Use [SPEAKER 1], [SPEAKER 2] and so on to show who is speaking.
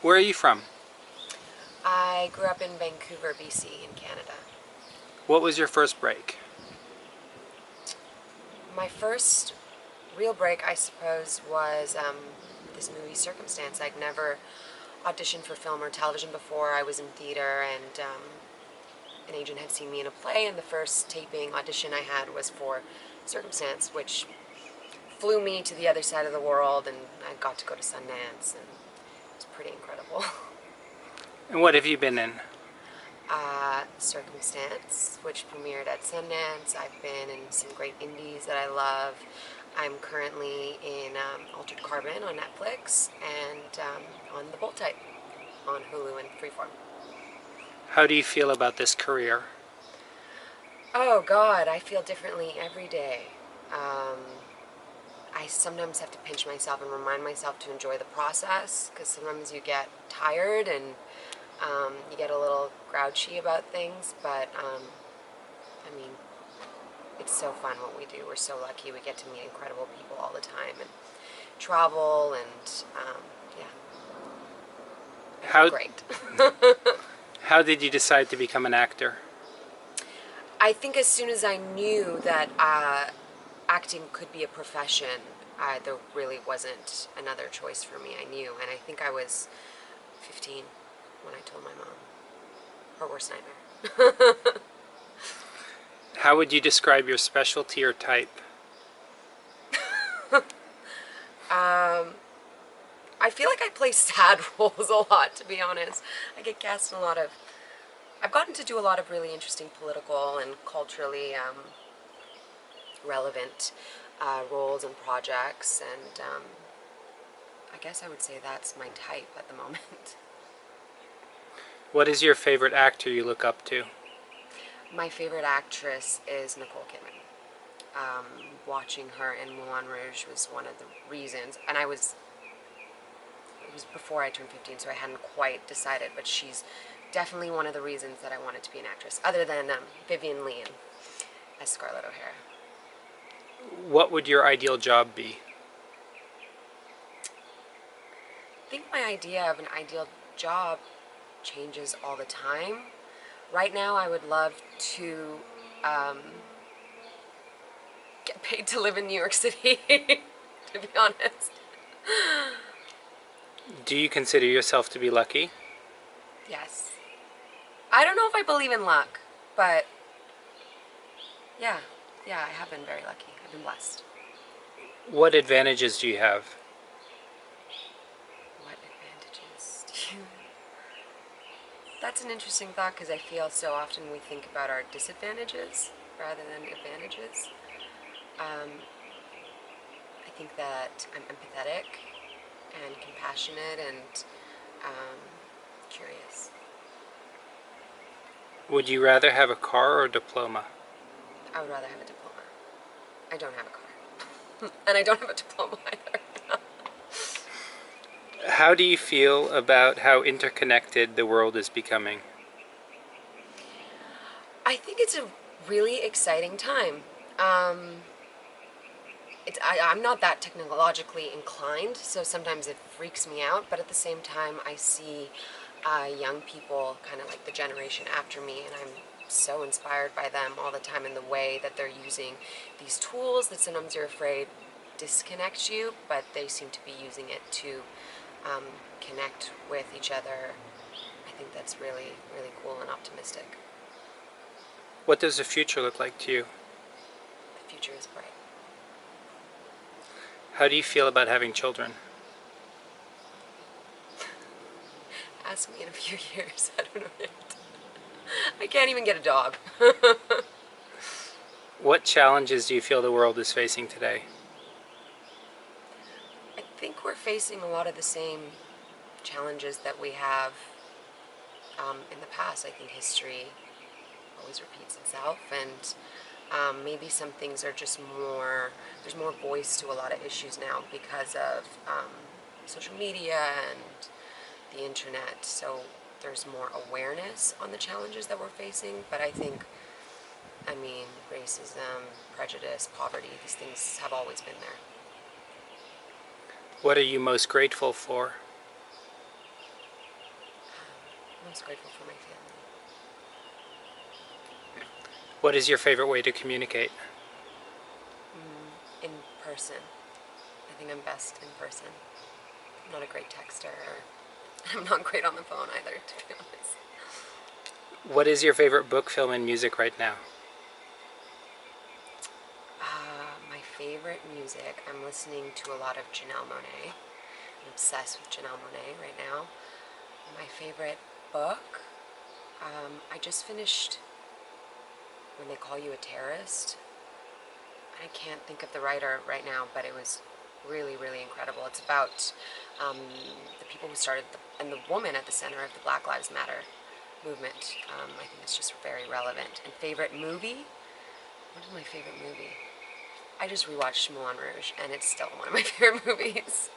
[SPEAKER 1] Where are you from?
[SPEAKER 2] I grew up in Vancouver, BC in Canada.
[SPEAKER 1] What was your first break?
[SPEAKER 2] My first real break, I suppose, was this movie Circumstance. I'd never auditioned for film or television before. I was in theater, and an agent had seen me in a play, and the first taping audition I had was for Circumstance, which flew me to the other side of the world, and I got to go to Sundance, and it was pretty incredible.
[SPEAKER 1] And what have you been in?
[SPEAKER 2] Circumstance, which premiered at Sundance. I've been in some great indies that I love. I'm currently in Altered Carbon on Netflix and on The Bold Type on Hulu and Freeform.
[SPEAKER 1] How do you feel about this career?
[SPEAKER 2] Oh God, I feel differently every day. I sometimes have to pinch myself and remind myself to enjoy the process, because sometimes you get tired and you get a little grouchy about things, but I mean, it's so fun what we do. We're so lucky. We get to meet incredible people all the time and travel, and yeah, I feel
[SPEAKER 1] How,
[SPEAKER 2] great.
[SPEAKER 1] how did you decide to become an actor?
[SPEAKER 2] I think as soon as I knew that acting could be a profession, there really wasn't another choice for me. I knew, and I think I was 15 when I told my mom. Her worst nightmare.
[SPEAKER 1] How would you describe your specialty or type?
[SPEAKER 2] I feel like I play sad roles a lot, to be honest. I get cast in a lot of... I've gotten to do a lot of really interesting political and culturally relevant roles and projects, and I guess I would say that's my type at the moment.
[SPEAKER 1] What is your favorite actor you look up to?
[SPEAKER 2] My favorite actress is Nicole Kidman. Watching her in Moulin Rouge was one of the reasons, and it was before I turned 15, so I hadn't quite decided, but she's definitely one of the reasons that I wanted to be an actress, other than Vivian Leigh as Scarlett O'Hara.
[SPEAKER 1] What would your ideal job be?
[SPEAKER 2] I think my idea of an ideal job changes all the time. Right now, I would love to get paid to live in New York City, to be honest.
[SPEAKER 1] Do you consider yourself to be lucky?
[SPEAKER 2] Yes. I don't know if I believe in luck, but yeah, I have been very lucky. I've been blessed.
[SPEAKER 1] What advantages do you have?
[SPEAKER 2] What advantages do you... That's an interesting thought, because I feel so often we think about our disadvantages rather than advantages. I think that I'm empathetic and compassionate and curious.
[SPEAKER 1] Would you rather have a car or a diploma?
[SPEAKER 2] I would rather have a diploma. I don't have a car. And I don't have a diploma either.
[SPEAKER 1] How do you feel about how interconnected the world is becoming?
[SPEAKER 2] I think it's a really exciting time. I'm not that technologically inclined, so sometimes it freaks me out, but at the same time I see young people, kind of like the generation after me, and I'm so inspired by them all the time in the way that they're using these tools that sometimes you're afraid disconnect you, but they seem to be using it to connect with each other. I think that's really, really cool and optimistic.
[SPEAKER 1] What does the future look like to you?
[SPEAKER 2] The future is bright.
[SPEAKER 1] How do you feel about having children?
[SPEAKER 2] Ask me in a few years. I don't know yet. I can't even get a dog.
[SPEAKER 1] What challenges do you feel the world is facing today?
[SPEAKER 2] I think we're facing a lot of the same challenges that we have in the past. I think history always repeats itself, and maybe some things are just more, there's more voice to a lot of issues now because of social media and the internet, so there's more awareness on the challenges that we're facing. But I think, I mean, racism, prejudice, poverty, these things have always been there.
[SPEAKER 1] What are you most grateful for?
[SPEAKER 2] I'm most grateful for my family.
[SPEAKER 1] What is your favorite way to communicate?
[SPEAKER 2] In person. I think I'm best in person. I'm not a great texter. I'm not great on the phone either, to be honest.
[SPEAKER 1] What is your favorite book, film, and music right now?
[SPEAKER 2] My favorite music, I'm listening to a lot of Janelle Monáe. I'm obsessed with Janelle Monáe right now. My favorite book, I just finished When They Call You a Terrorist. I can't think of the writer right now, but it was really, really incredible. It's about the people who started, and the woman at the center of the Black Lives Matter movement. I think it's just very relevant. And favorite movie? What is my favorite movie? I just rewatched Moulin Rouge, and it's still one of my favorite movies.